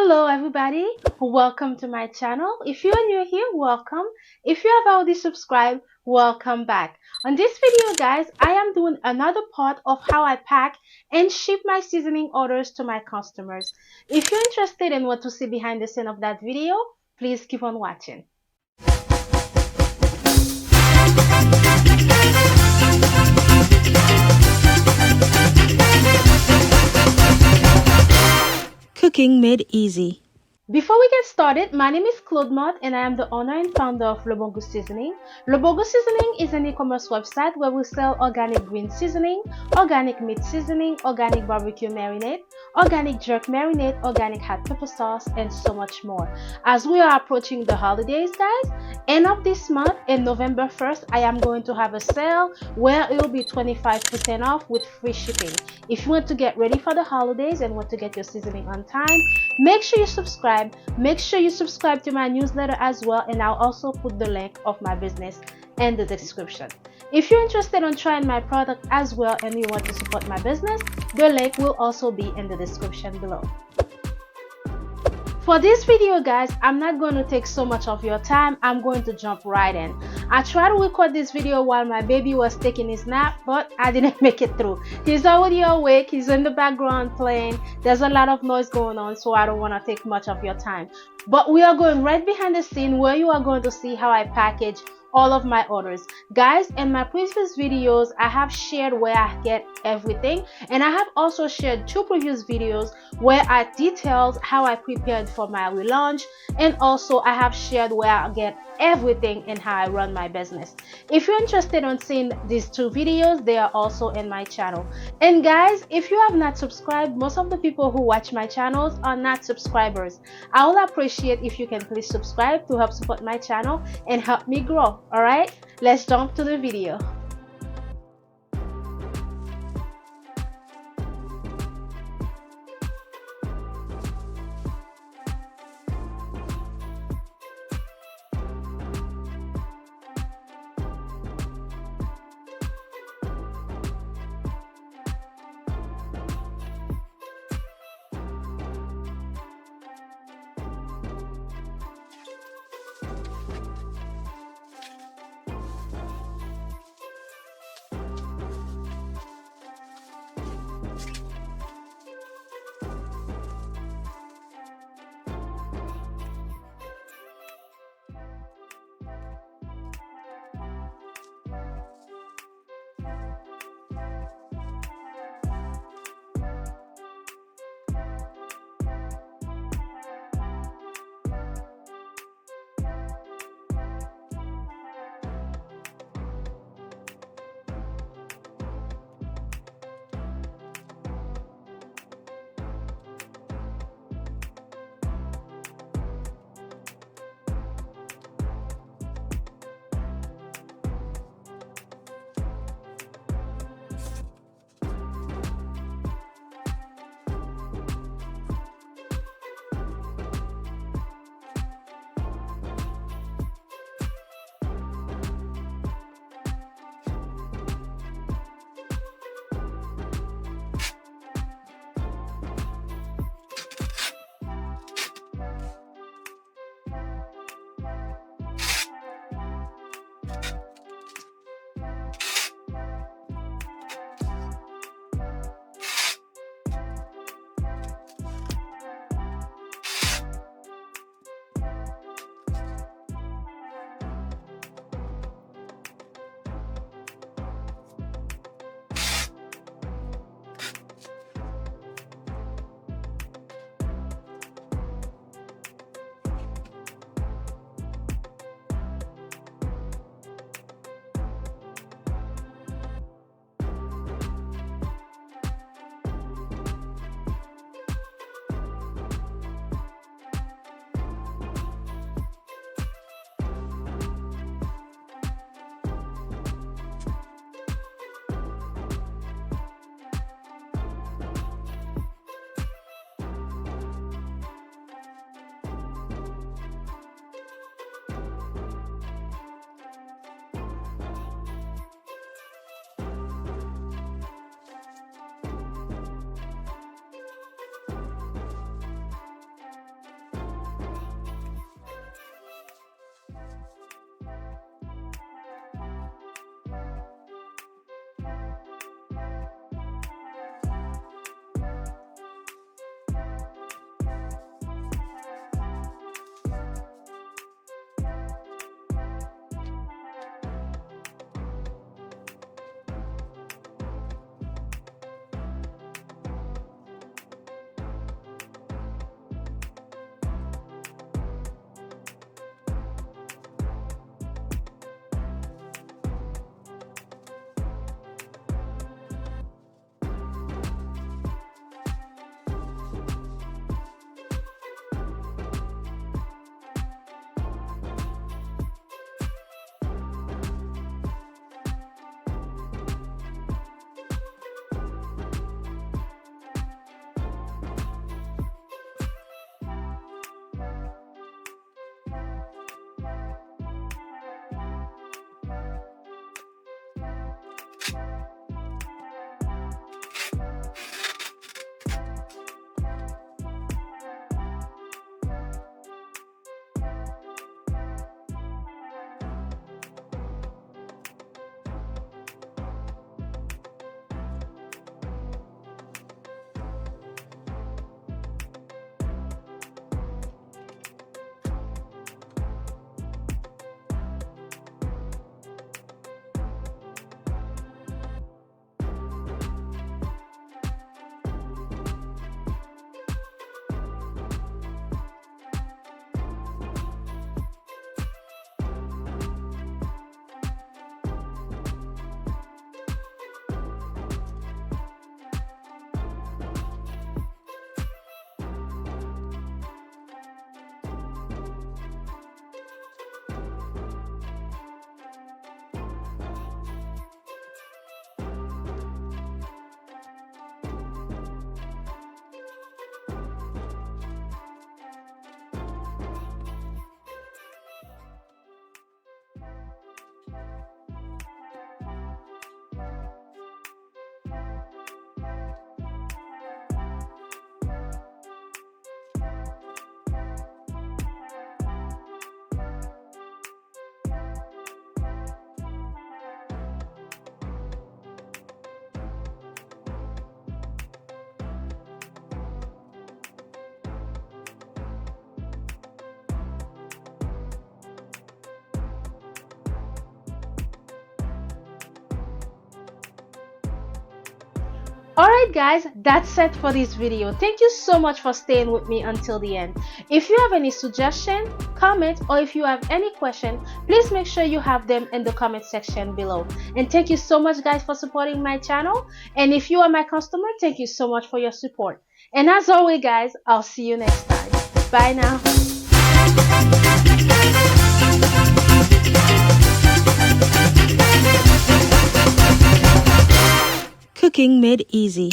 Hello everybody, welcome to my channel. If you are new here, welcome. If you have already subscribed, welcome back. On this video guys, I am doing another part of how I pack and ship my seasoning orders to my customers. If you're interested in what to see behind the scene of that video, please keep on watching. Cooking made easy. Before we get started, my name is Claude Mott and I am the owner and founder of Le Bon Goût Seasoning. Le Bon Goût Seasoning is an e-commerce website where we sell organic green seasoning, organic meat seasoning, organic barbecue marinade, organic jerk marinade, organic hot pepper sauce, and so much more. As we are approaching the holidays, guys, end of this month, in November 1st, I am going to have a sale where it will be 25% off with free shipping. If you want to get ready for the holidays and want to get your seasoning on time, make sure you subscribe. Make sure you subscribe to my newsletter as well, and I'll also put the link of my business in the description. If you're interested in trying my product as well and you want to support my business, the link will also be in the description below. For this video guys, I'm not going to take so much of your time. I'm going to jump right in. I tried to record this video while my baby was taking his nap, but I didn't make it through. He's already awake, he's in the background playing. There's a lot of noise going on, so I don't want to take much of your time. But we are going right behind the scene where you are going to see how I package all of my orders. Guys, in my previous videos, I have shared where I get everything, and I have also shared 2 previous videos where I detailed how I prepared for my relaunch, and also I have shared where I get everything and how I run my business. If you're interested in seeing these 2 videos, they are also in my channel. And guys, if you have not subscribed, most of the people who watch my channels are not subscribers. I will appreciate if you can please subscribe to help support my channel and help me grow. All right, let's jump to the video. Alright guys, that's it for this video. Thank you so much for staying with me until the end. If you have any suggestion, comment, or if you have any question, please make sure you have them in the comment section below. And thank you so much guys for supporting my channel. And if you are my customer, thank you so much for your support. And as always guys, I'll see you next time. Bye now. Cooking made easy.